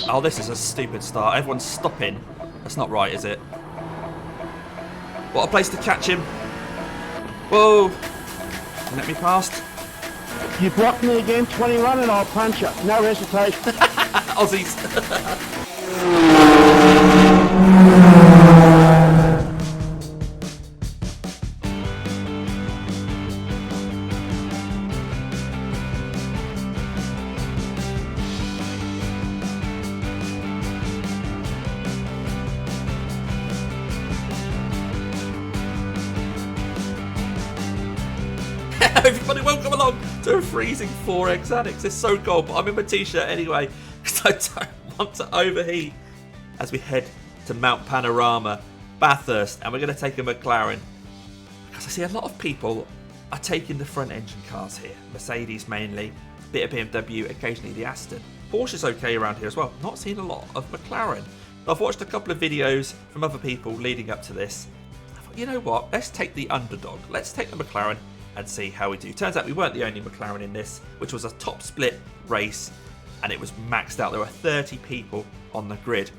Oh, this is a stupid start. Everyone's stopping. That's not right, is it? What a place to catch him. Whoa. Let me past. You block me again, 21, and I'll punch you. No hesitation. Aussies. Everybody, welcome along to a freezing 4X Addicts. It's so cold, but I'm in my t-shirt anyway because I don't want to overheat as we head to Mount Panorama, Bathurst, and we're going to take a McLaren because I see a lot of people are taking the front engine cars here. Mercedes mainly, a bit of BMW, occasionally the Aston. Porsche's okay around here as well. Not seen a lot of McLaren. I've watched a couple of videos from other people leading up to this. I thought, you know what? Let's take the underdog. Let's take the McLaren and see how we do. Turns out we weren't the only McLaren in this, which was a top split race, and it was maxed out. There were 30 people on the grid.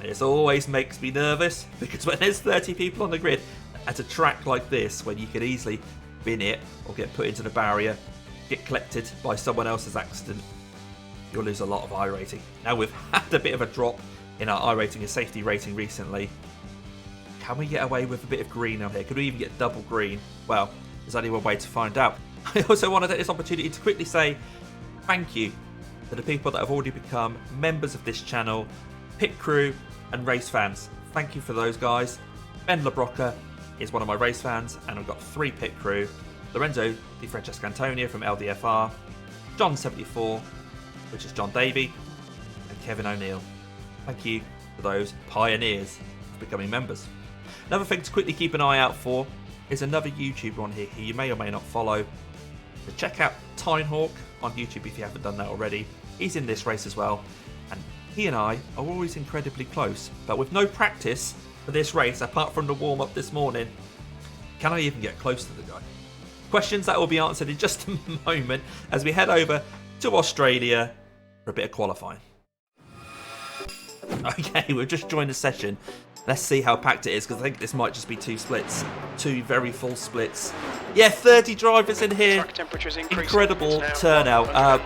This always makes me nervous because when there's 30 people on the grid at a track like this, when you could easily bin it or get put into the barrier, get collected by someone else's accident, you'll lose a lot of iRating. Now we've had a bit of a drop in our iRating and safety rating recently. Can we get away with a bit of green out here? Could we even get double green? Well, there's only one way to find out. I also want to take this opportunity to quickly say thank you to the people that have already become members of this channel, pit crew and race fans. Thank you for those guys. Ben LaBrocca is one of my race fans, and I've got 3 pit crew. Lorenzo Di Francesco Antonio from LDFR, John74, which is John Davey, and Kevin O'Neill. Thank you for those pioneers for becoming members. Another thing to quickly keep an eye out for is another YouTuber on here who you may or may not follow. So check out Tinehawk on YouTube if you haven't done that already. He's in this race as well, and he and I are always incredibly close. But with no practice for this race, apart from the warm-up this morning, can I even get close to the guy? Questions that will be answered in just a moment as we head over to Australia for a bit of qualifying. Okay, we've just joined the session. Let's see how packed it is, because I think this might just be 2 splits. 2 very full splits. Yeah, 30 drivers in here. Incredible turnout.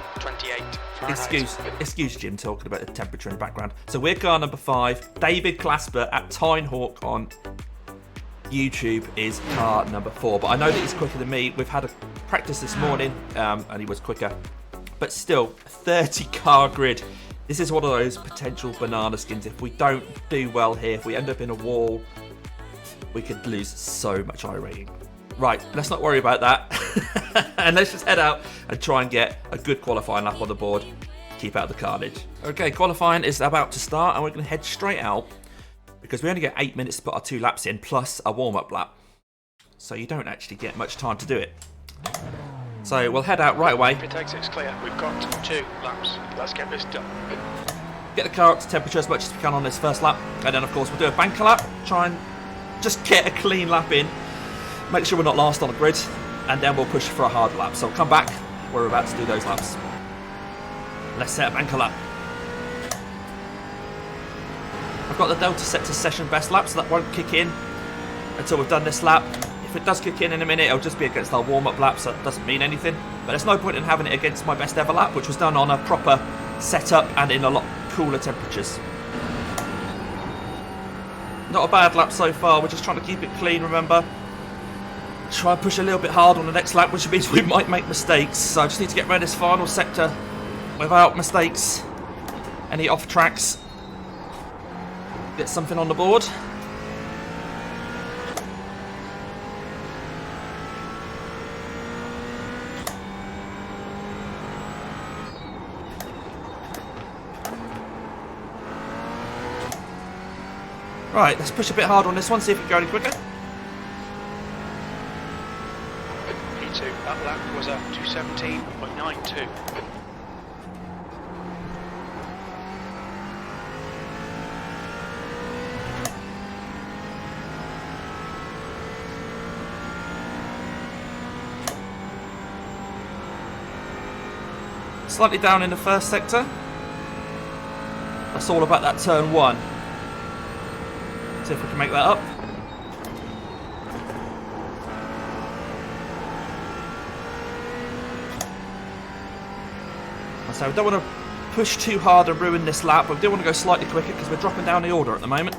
Excuse Jim talking about the temperature in the background. So we're car number 5. David Clasper at Tinehawk on YouTube is car number 4. But I know that he's quicker than me. We've had a practice this morning, and he was quicker. But still, 30 car grid. This is one of those potential banana skins. If we don't do well here, if we end up in a wall, we could lose so much iRating. Right, let's not worry about that. And let's just head out and try and get a good qualifying lap on the board. Keep out the carnage. Okay, qualifying is about to start, and we're going to head straight out because we only get 8 minutes to put our 2 laps in, plus a warm-up lap. So you don't actually get much time to do it. So we'll head out right away. Pit exit's clear. We've got 2 laps. Let's get this done. Get the car up to temperature as much as we can on this first lap. And then, of course, we'll do a banker lap. Try and just get a clean lap in. Make sure we're not last on the grid. And then we'll push for a hard lap. So we'll come back. We're about to do those laps. Let's set a banker lap. I've got the delta set to session best lap, so that won't kick in until we've done this lap. If it does kick in a minute, it'll just be against our warm-up lap, so it doesn't mean anything. But there's no point in having it against my best ever lap, which was done on a proper setup and in a lot cooler temperatures. Not a bad lap so far. We're just trying to keep it clean, remember. Try and push a little bit hard on the next lap, which means we might make mistakes. So I just need to get around this final sector without mistakes. Any off tracks. Get something on the board. Right, let's push a bit hard on this one, see if we can go any quicker. P2, that lap was a 2:17.92. Slightly down in the first sector. it's all about that turn 1. See if we can make that up. So we don't want to push too hard and ruin this lap, but we do want to go slightly quicker because we're dropping down the order at the moment.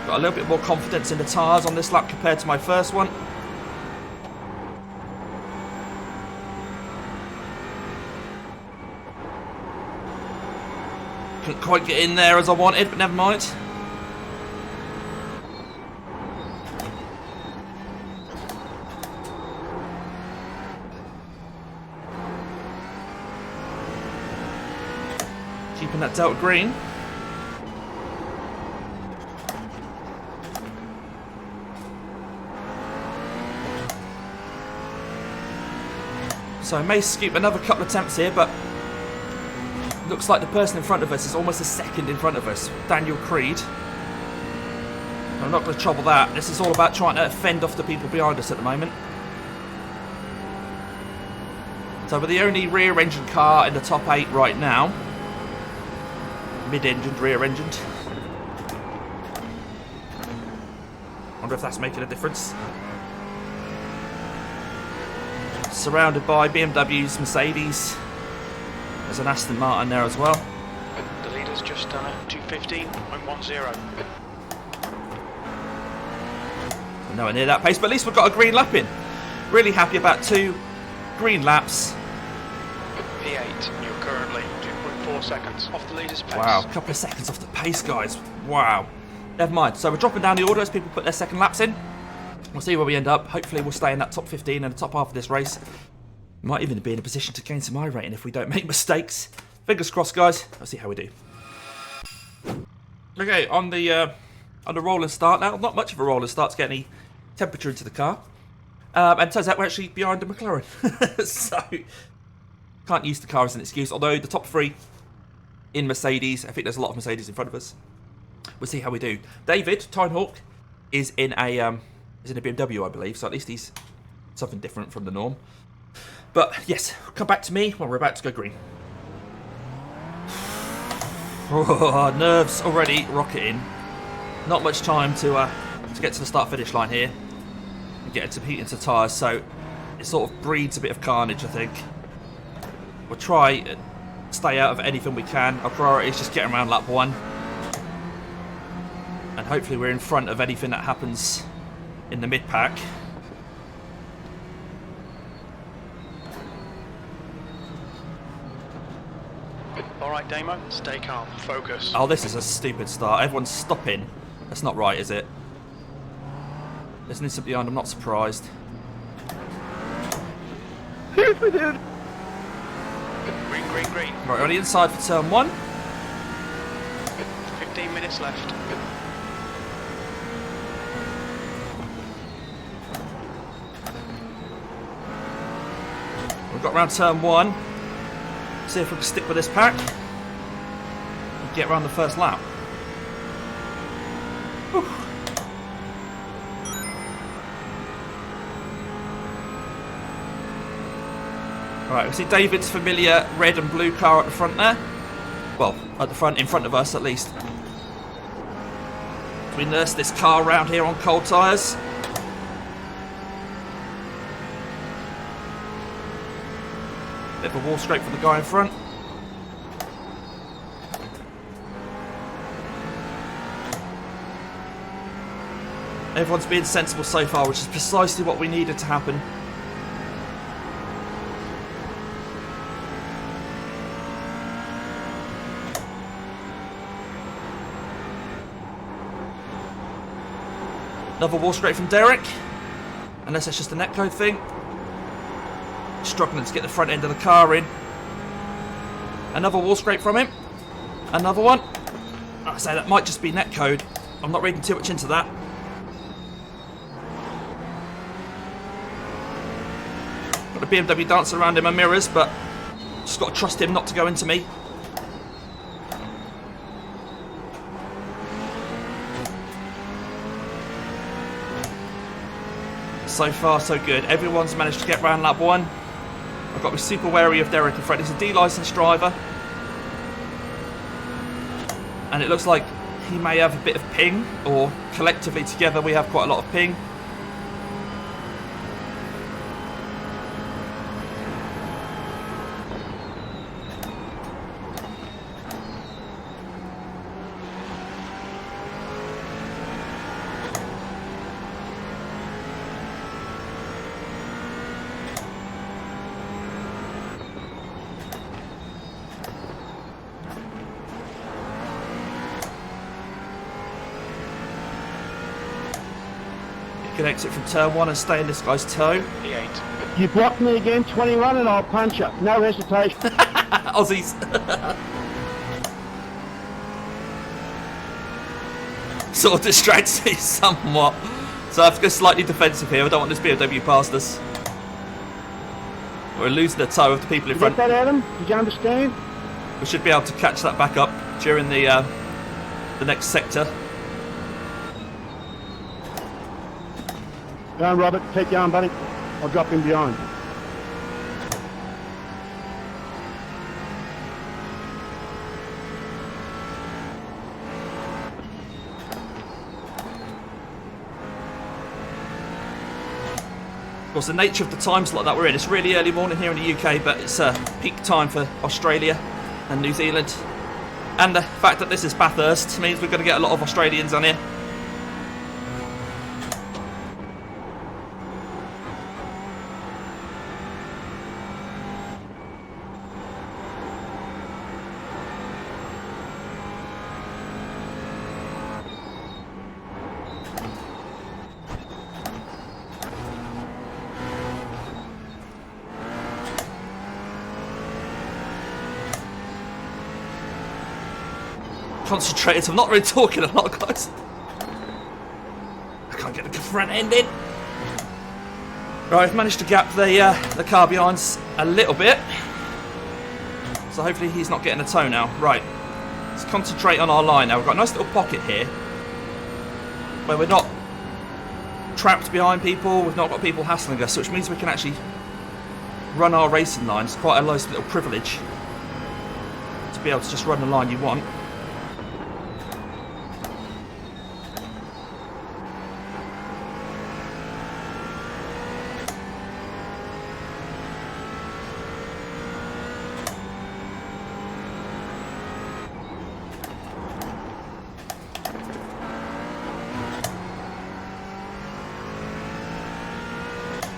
Got a little bit more confidence in the tyres on this lap compared to my first one. Couldn't quite get in there as I wanted, but never mind. Keeping that Delta green. So I may skip another couple of attempts here, but looks like the person in front of us is almost a second in front of us, Daniel Creed. I'm not going to trouble that. This is all about trying to fend off the people behind us at the moment. So we're the only rear-engined car in the top 8 right now. Mid-engined, rear-engined. Wonder if that's making a difference. Surrounded by BMWs, Mercedes. There's an Aston Martin there as well. The leader's just done a 2:15.10. Nowhere near that pace, but at least we've got a green lap in. Really happy about 2 green laps. P8, you're currently 2.4 seconds off the leader's pace. Wow, a couple of seconds off the pace, guys. Wow. Never mind. So we're dropping down the order as people put their second laps in. We'll see where we end up. Hopefully we'll stay in that top 15 and the top half of this race. Might even be in a position to gain some iRating if we don't make mistakes. Fingers crossed, guys. I'll see how we do. Okay, on the rolling start now. Not much of a rolling start to get any temperature into the car. And it turns out we're actually behind the McLaren. So, can't use the car as an excuse. Although the top 3 in Mercedes, I think there's a lot of Mercedes in front of us. We'll see how we do. David Tynehawk is in a BMW, I believe. So at least he's something different from the norm. But yes, come back to me when we're about to go green. Oh, nerves already rocketing. Not much time to get to the start-finish line here and get into heat into tyres, so it sort of breeds a bit of carnage, I think. We'll try and stay out of anything we can. Our priority is just getting around lap 1. And hopefully we're in front of anything that happens in the mid-pack. Alright, Damo, stay calm, focus. Oh, this is a stupid start. Everyone's stopping. That's not right, is it? There's an instant behind, I'm not surprised. Seriously, dude? Green, green, green. Right, on the inside for turn 1. 15 minutes left. We've got around turn 1. See if we can stick with this pack and get around the first lap. Whew. Alright, we see David's familiar red and blue car at the front there. Well, at the front, in front of us at least. We nurse this car around here on cold tyres. Bit of a wall scrape for the guy in front. Everyone's being sensible so far, which is precisely what we needed to happen. Another wall scrape from Derek. Unless it's just a netcode thing. Struggling to get the front end of the car in. Another wall scrape from him. Another one. Like I say, that might just be netcode. I'm not reading too much into that. Got the BMW dancing around in my mirrors, but just got to trust him not to go into me. So far, so good. Everyone's managed to get round lap 1. I've got to be super wary of Derek in front. He's a D-licensed driver. And it looks like he may have a bit of ping, or collectively together we have quite a lot of ping. Can exit from turn 1 and stay in this guy's toe. P8. You block me again, 21, and I'll punch you. No hesitation. Aussies. Sort of distracts me somewhat. So I have to go slightly defensive here. I don't want this BMW past us. We're losing the toe of the people in You front. get that, Adam? Did you understand? We should be able to catch that back up during the next sector. Go on, Robert. Keep going, buddy. I'll drop in behind. Of course, the nature of the time slot that we're in, it's really early morning here in the UK, but it's peak time for Australia and New Zealand. And the fact that this is Bathurst means we're going to get a lot of Australians on here. Concentrated, so I'm not really talking a lot, guys. I can't get the front end in. Right, I've managed to gap the car behind a little bit, so hopefully he's not getting a toe now. Right, let's concentrate on our line now. We've got a nice little pocket here where we're not trapped behind people, we've not got people hassling us, which means we can actually run our racing line. It's quite a nice little privilege to be able to just run the line you want.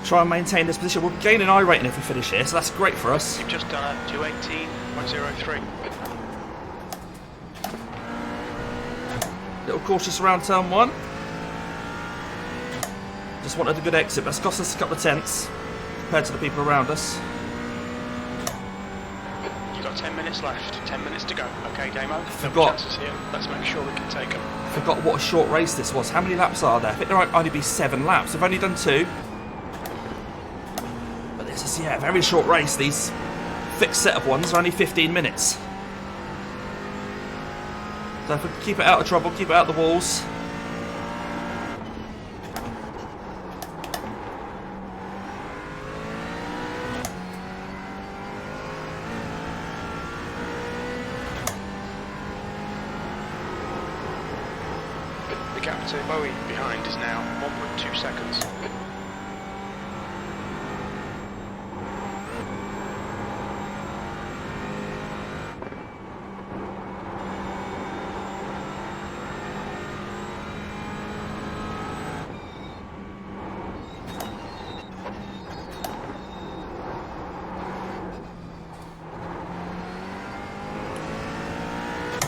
Try and maintain this position. We'll gain an I rating if we finish here, so that's great for us. You've just done a 218.103. Little cautious around turn 1. Just wanted a good exit, but it's cost us a couple of tenths compared to the people around us. You've got 10 minutes left, 10 minutes to go. Okay, Damo, Forgot. chances here. Let's make sure we can take them. Forgot what a short race this was. How many laps are there? I think there might only be 7 laps. We've only done 2. But this is, yeah, a very short race. These fixed setup ones are only 15 minutes. So if we keep it out of trouble, keep it out of the walls. The gap to Bowie behind is now 1.2 seconds.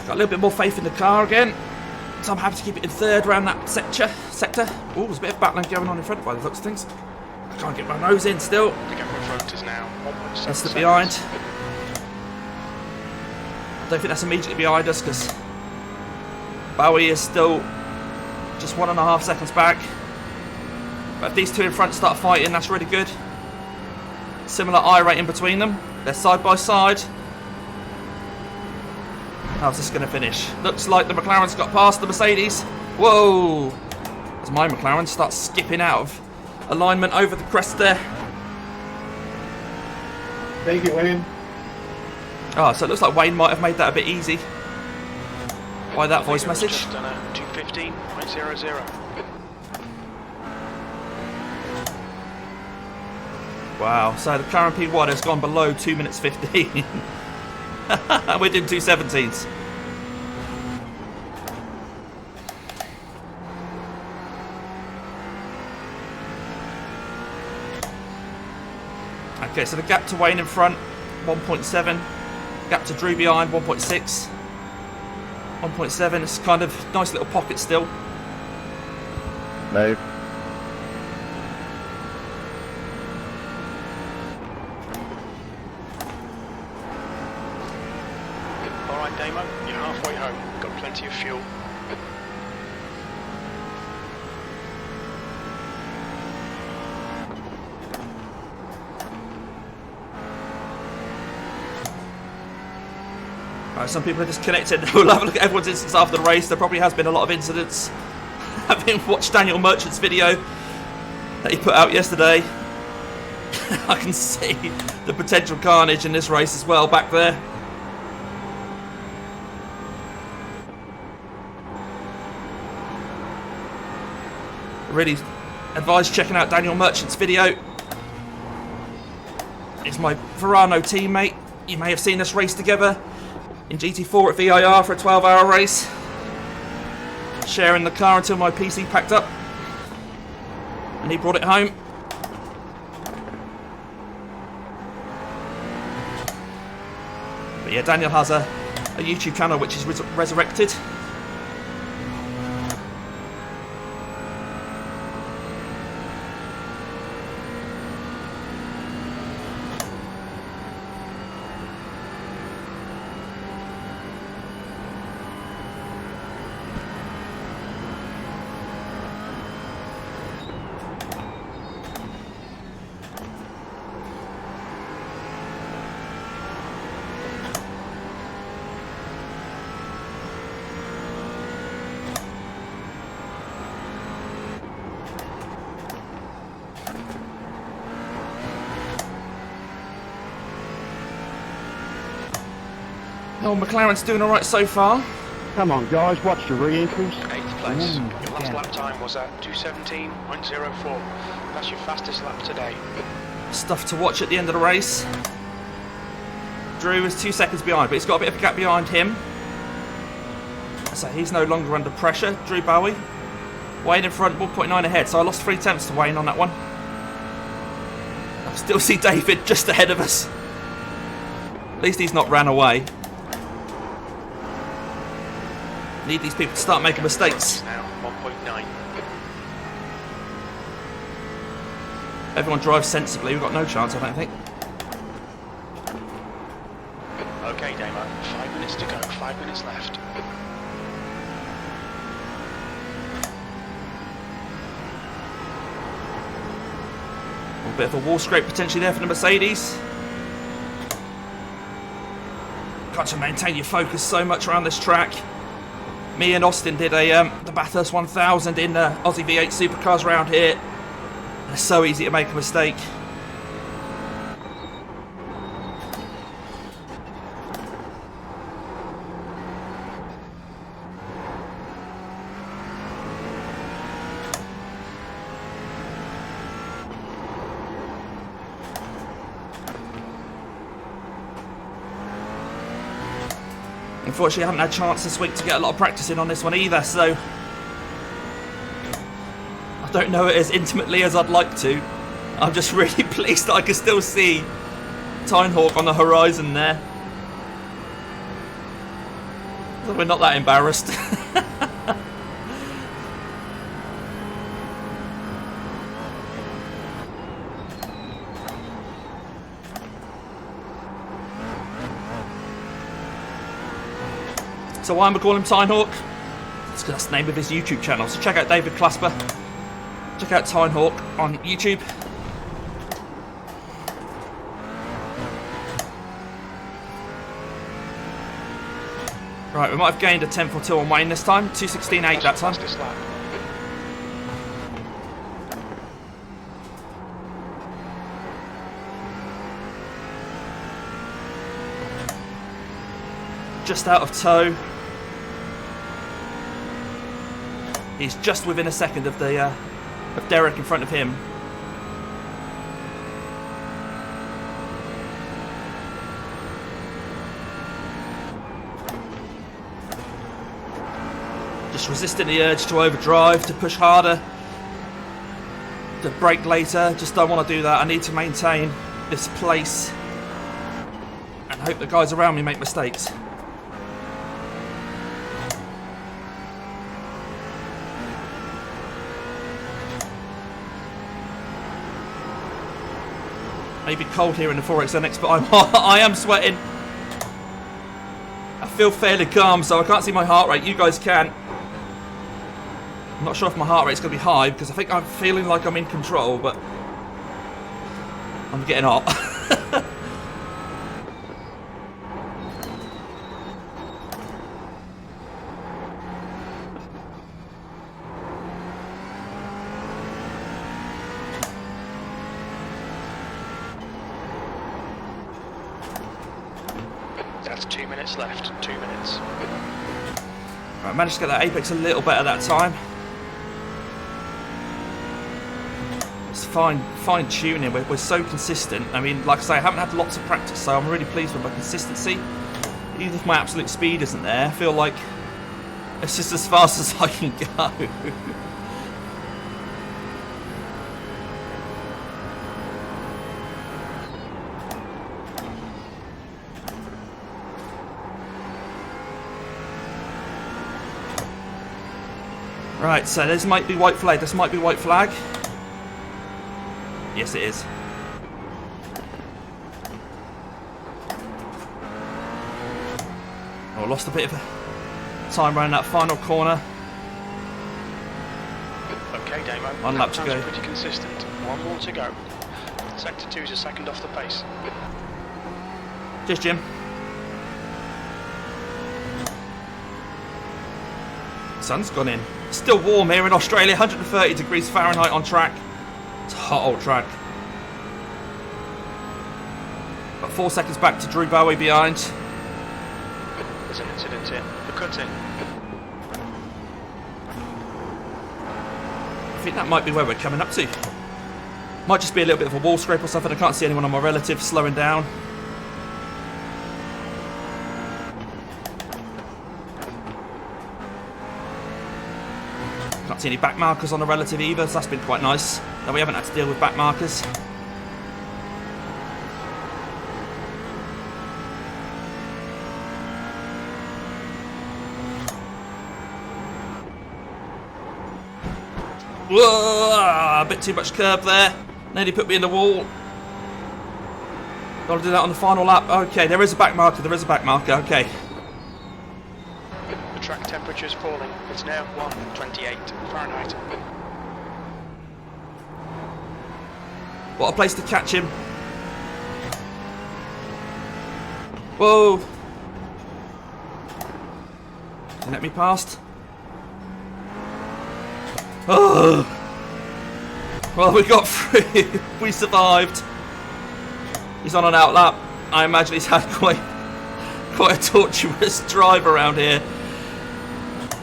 Got a little bit more faith in the car again, so I'm happy to keep it in third around that sector. Oh, there's a bit of battling going on in front by the looks of things. I can't get my nose in still. The gap in front is now 1.7 That's the seconds. behind. I don't think that's immediately behind us because Bowie is still just 1.5 seconds back. But if these two in front start fighting, that's really good. Similar I rating between them. They're side by side. How's this going to finish? Looks like the McLaren's got past the Mercedes. Whoa! As my McLaren starts skipping out of alignment over the crest there. Thank you, Wayne. Oh, so it looks like Wayne might have made that a bit easy by that voice message. Just done a 2:15.00. Wow, so the McLaren P1 has gone below 2 minutes 15. We're doing 2:17s. Okay, so the gap to Wayne in front, 1.7. Gap to Drew behind, 1.6. 1.7, it's kind of nice little pocket still. No. Alright, Damo, you're halfway home. Got plenty of fuel. Right, some people are disconnected. We'll have a look at everyone's incidents after the race. There probably has been a lot of incidents. Having watched Daniel Merchant's video that he put out yesterday, I can see the potential carnage in this race as well back there. Really advise checking out Daniel Merchant's video. He's my Verano teammate. You may have seen us race together in GT4 at VIR for a 12-hour race. Sharing the car until my PC packed up. And he brought it home. But yeah, Daniel has a YouTube channel which is resurrected. Oh, McLaren's doing alright so far. Come on, guys, watch the re-entries. 8th place. Ooh, Your last yeah. lap time was at 2:17.04. That's your fastest lap today. Stuff to watch at the end of the race. Drew is 2 seconds behind, but he's got a bit of a gap behind him. So he's no longer under pressure. Drew Bowie. Wayne in front, 1.9 ahead. So I lost 3 tenths to Wayne on that one. I still see David just ahead of us. At least he's not ran away. Need these people to start making mistakes. Now 1.9. Everyone drives sensibly. We've got no chance, I don't think. Okay, Damo. 5 minutes to go. 5 minutes left. A bit of a wall scrape potentially there for the Mercedes. Got to maintain your focus so much around this track. Me and Austin did the Bathurst 1000 in the Aussie V8 supercars round here. It's so easy to make a mistake. Unfortunately, I haven't had a chance this week to get a lot of practice in on this one either, so I don't know it as intimately as I'd like to. I'm just really pleased that I can still see Tinehawk on the horizon there. So we're not that embarrassed. So why am I calling him Tinehawk? It's because that's the name of his YouTube channel. So check out David Clasper. Check out Tinehawk on YouTube. Right, we might have gained a tenth or two on Wayne this time. 2:16.8 that time. Fastest lap. just out of tow. He's just within a second of the of Derek in front of him. Just resisting the urge to overdrive, to push harder, to brake later. Just don't want to do that. I need to maintain this place and hope the guys around me make mistakes. Maybe cold here in the 4XNX, but I am sweating. I feel fairly calm, so I can't see my heart rate. You guys can. I'm not sure if my heart rate's going to be high because I think I'm feeling like I'm in control, but I'm getting hot. That's 2 minutes left. 2 minutes. Right, I managed to get that apex a little better that time. It's fine tuning. We're so consistent. I mean, like I say, I haven't had lots of practice, so I'm really pleased with my consistency. Even if my absolute speed isn't there, I feel like it's just as fast as I can go. Right, so this might be white flag. This might be white flag. Yes, it is. Oh, lost a bit of time around that final corner. Okay, Damo. One lap to go. Pretty consistent. One more to go. Sector 2 is a second off the pace. Cheers, Jim. Sun's gone in. Still warm here in Australia, 130 degrees Fahrenheit on track. It's a hot old track. Got 4 seconds back to Drew Bowie behind. There's an incident here. The cut-in. I think that might be where we're coming up to. Might just be a little bit of a wall scrape or something. I can't see anyone on my relative slowing down. Can't see any back markers on the relative either, so that's been quite nice. No, we haven't had to deal with back markers. Whoa, a bit too much curb there. Nearly put me in the wall. Gotta do that on the final lap. Okay, there is a back marker, there is a back marker, okay. The track temperature is falling. It's now 128 Fahrenheit. What a place to catch him. Whoa. Let me past. Oh. Well, we got through. We survived. He's on an out lap. I imagine he's had quite a tortuous drive around here.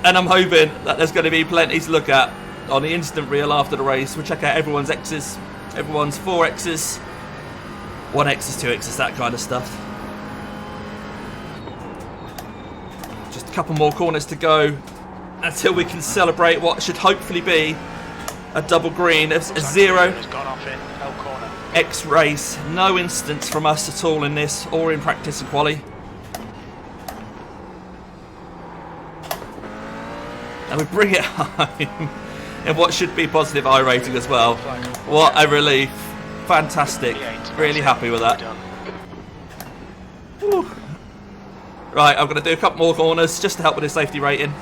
And I'm hoping that there's going to be plenty to look at on the instant reel after the race. We'll check out everyone's X's, everyone's 4X's, 1X's, 2X's, that kind of stuff. Just a couple more corners to go until we can celebrate what should hopefully be a double green. A zero X race. No instance from us at all in this or in practice and quali. And we bring it home in what should be positive iRating as well. What a relief. Fantastic. Really happy with that. Woo. Right, I'm going to do a couple more corners just to help with the safety rating.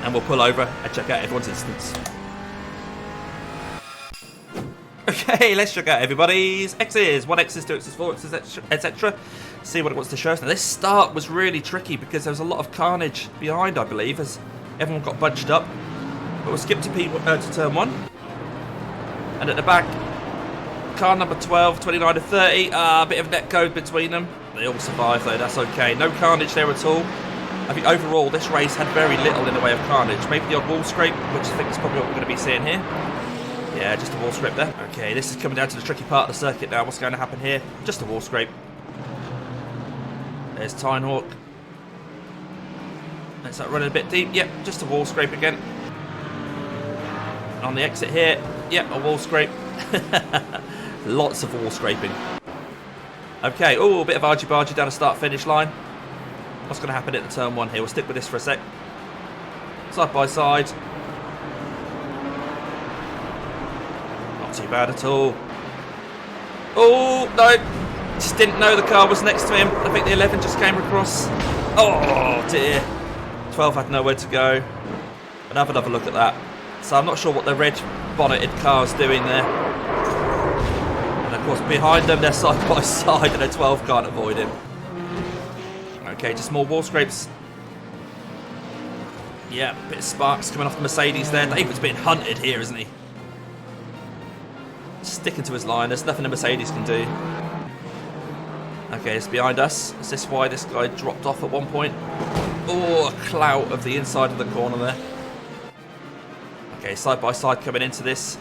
And we'll pull over and check out everyone's instance. Okay, let's check out everybody's X's. 1X's, 2X's, 4X's, etc. See what it wants to show us. Now, this start was really tricky because there was a lot of carnage behind, I believe, as everyone got bunched up. But we'll skip to turn 1. And at the back, car number 12, 29 to 30. A bit of net code between them. They all survived though, that's okay. No carnage there at all. I think overall this race had very little in the way of carnage. Maybe the odd wall scrape, which I think is probably what we're going to be seeing here. Yeah, just a wall scrape there. Okay, this is coming down to the tricky part of the circuit now. What's going to happen here? Just a wall scrape. There's Tinehawk. Let's start running a bit deep. Yep, just a wall scrape again. On the exit here, yep, a wall scrape. Lots of wall scraping. Okay, oh, a bit of argy-bargy down the start-finish line. What's going to happen at the turn 1 here? We'll stick with this for a sec. Side by side. Not too bad at all. Oh, no. Just didn't know the car was next to him. I think the 11 just came across. Oh, dear. 12 had nowhere to go. And have another look at that. So I'm not sure what the red bonneted car's doing there. And of course behind them they're side by side and a 12 can't avoid him. Okay, just more wall scrapes. Yeah, a bit of sparks coming off the Mercedes there. David's being hunted here, isn't he? Sticking to his line. There's nothing the Mercedes can do. Okay, it's behind us. Is this why this guy dropped off at one point? Oh, a clout of the inside of the corner there. Okay, side by side coming into this.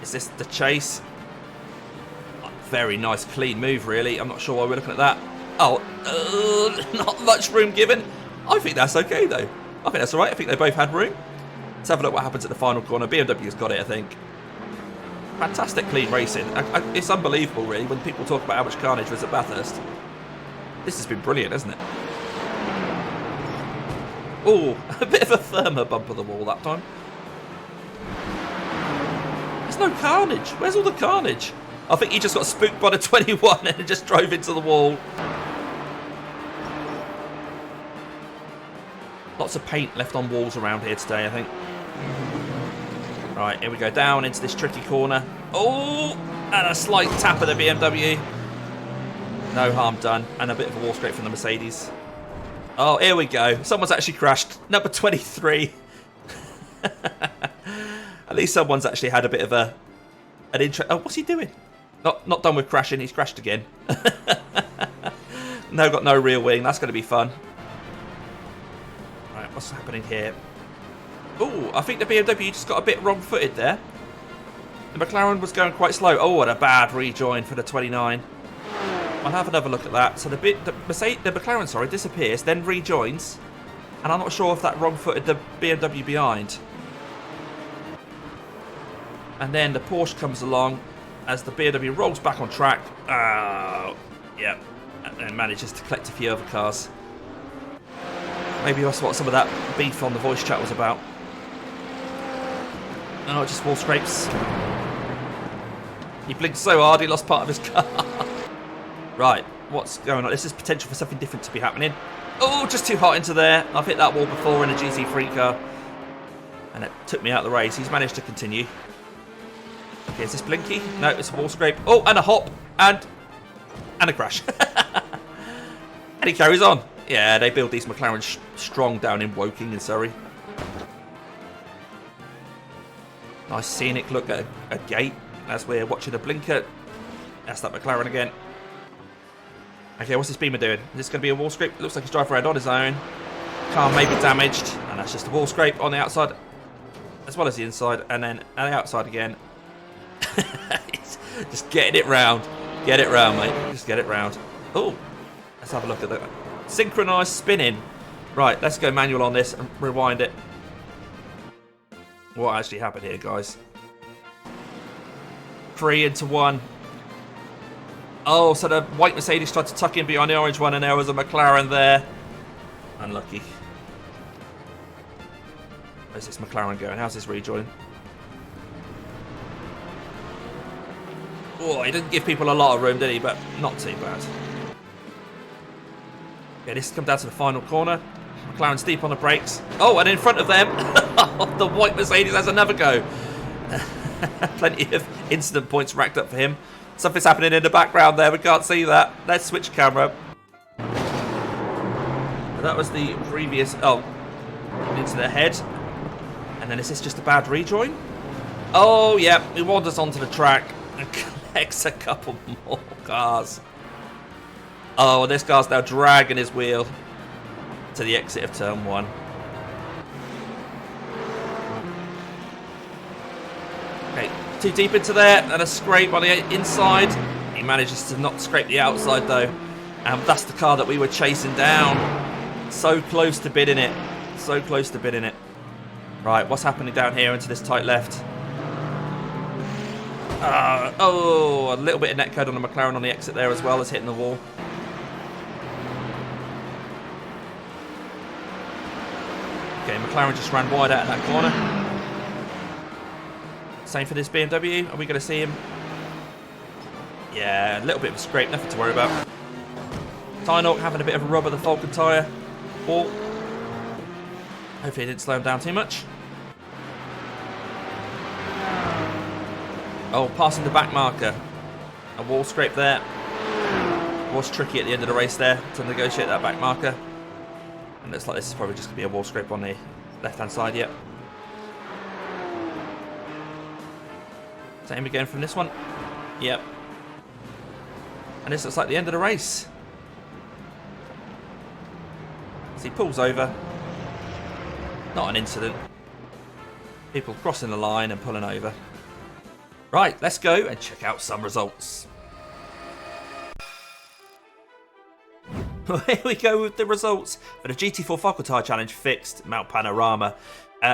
Is this the chase? Very nice, clean move, really. I'm not sure why we're looking at that. Oh, not much room given. I think that's okay, though. I think that's all right. I think they both had room. Let's have a look what happens at the final corner. BMW's got it, I think. Fantastic clean racing. It's unbelievable, really, when people talk about how much carnage was at Bathurst. This has been brilliant, hasn't it? Oh, a bit of a firmer bump of the wall that time. There's no carnage. Where's all the carnage? I think he just got spooked by the 21 and it just drove into the wall. Lots of paint left on walls around here today, I think. Right, here we go down into this tricky corner. Oh, and a slight tap of the BMW. No harm done. And a bit of a wall scrape from the Mercedes. Oh, here we go. Someone's actually crashed. Number 23. At least someone's actually had a bit of an interest. Oh, what's he doing? Not done with crashing. He's crashed again. No, got no rear wing. That's going to be fun. Right, what's happening here? Oh, I think the BMW just got a bit wrong-footed there. The McLaren was going quite slow. Oh, what a bad rejoin for the 29. I'll have another look at that. So the McLaren, sorry, disappears, then rejoins, and I'm not sure if that wrong-footed the BMW behind. And then the Porsche comes along as the BMW rolls back on track. Oh, yeah, and then manages to collect a few other cars. Maybe that's what some of that beef on the voice chat was about. Oh, just wall scrapes. He blinked so hard he lost part of his car. Right, what's going on? This is potential for something different to be happening. Oh, just too hot into there. I've hit that wall before in a GT3 car. And it took me out of the race. He's managed to continue. Okay, is this blinky? No, it's a wall scrape. Oh, and a hop. And a crash. And he carries on. Yeah, they build these McLaren strong down in Woking in Surrey. Nice scenic look at a gate as we're watching a blinker. That's that McLaren again. Okay, what's this Beamer doing? Is this going to be a wall scrape? It looks like he's driving around on his own. Car may be damaged. And that's just a wall scrape on the outside. As well as the inside. And then on the outside again. Just getting it round. Get it round, mate. Just get it round. Oh, let's have a look at that. Synchronised spinning. Right, let's go manual on this and rewind it. What actually happened here, guys? 3 into 1. Oh, so the white Mercedes tried to tuck in behind the orange one and there was a McLaren there. Unlucky. Where's this McLaren going? How's this rejoin? Oh, he didn't give people a lot of room, did he? But not too bad. Yeah, this has come down to the final corner. McLaren's deep on the brakes. Oh, and in front of them, the white Mercedes has another go. Plenty of incident points racked up for him. Something's happening in the background there. We can't see that. Let's switch camera. That was the previous... Oh, into the head. And then is this just a bad rejoin? Oh, yeah. He wanders onto the track and collects a couple more cars. Oh, this guy's now dragging his wheel to the exit of turn 1. Okay, too deep into there, and a scrape on the inside. He manages to not scrape the outside though, and that's the car that we were chasing down. So close to bidding it. So close to bidding it. Right, what's happening down here into this tight left? Oh, a little bit of netcode on the McLaren on the exit there as well as hitting the wall. Okay, McLaren just ran wide out in that corner. Same for this BMW. Are we going to see him? Yeah, a little bit of a scrape, nothing to worry about. Tynock having a bit of a rub of the Falcon tyre wall. Hopefully it didn't slow him down too much. Oh, passing the back marker. A wall scrape there. Was tricky at the end of the race there to negotiate that back marker. And looks like this is probably just going to be a wall scrape on the left-hand side, yep. Same again from this one. Yep. And this looks like the end of the race. As he pulls over. Not an incident. People crossing the line and pulling over. Right, let's go and check out some results. Here we go with the results for the GT4 Fixed Tyre Challenge Fixed Mount Panorama.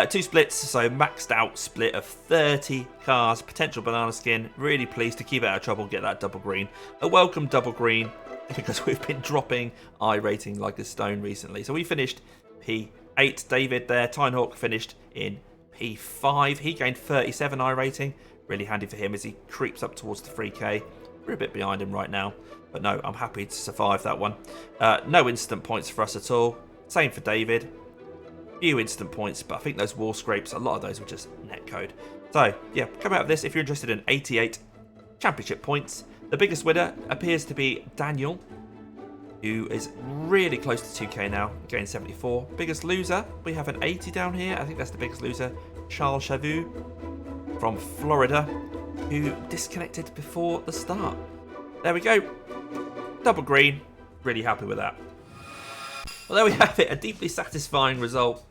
2 splits, so maxed out split of 30 cars, potential banana skin. Really pleased to keep it out of trouble, get that double green. A welcome double green, because we've been dropping iRating like a stone recently. So we finished P8, David there. Tynock finished in P5. He gained 37 iRating. Really handy for him as he creeps up towards the 3K. We're a bit behind him right now, but no, I'm happy to survive that one. No instant points for us at all. Same for David. Few instant points, but I think those wall scrapes, a lot of those were just netcode. So yeah, come out of this if you're interested in 88 championship points. The biggest winner appears to be Daniel, who is really close to 2K now, gained 74. Biggest loser, we have an 80 down here. I think that's the biggest loser, Charles Chavou from Florida, who disconnected before the start. There we go. Double green. Really happy with that. Well, there we have it. A deeply satisfying result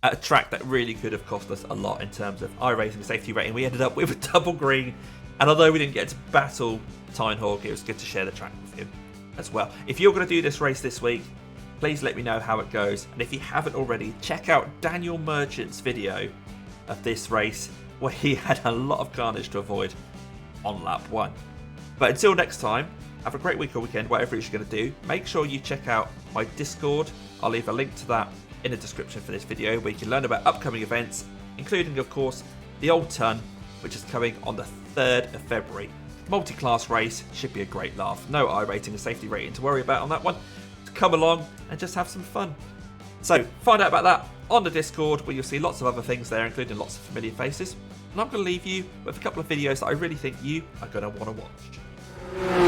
at a track that really could have cost us a lot in terms of iRacing safety rating. We ended up with a double green. And although we didn't get to battle Tynock, it was good to share the track with him as well. If you're going to do this race this week, please let me know how it goes. And if you haven't already, check out Daniel Merchant's video of this race, where he had a lot of carnage to avoid on lap 1. But until next time, have a great week or weekend, whatever it is you're going to do. Make sure you check out my Discord. I'll leave a link to that in the description for this video, where you can learn about upcoming events, including, of course, the Old Ton, which is coming on the 3rd of February. Multi-class race, should be a great laugh. No iRating and safety rating to worry about on that one. So come along and just have some fun. So find out about that on the Discord, where you'll see lots of other things there, including lots of familiar faces. And I'm going to leave you with a couple of videos that I really think you are going to want to watch.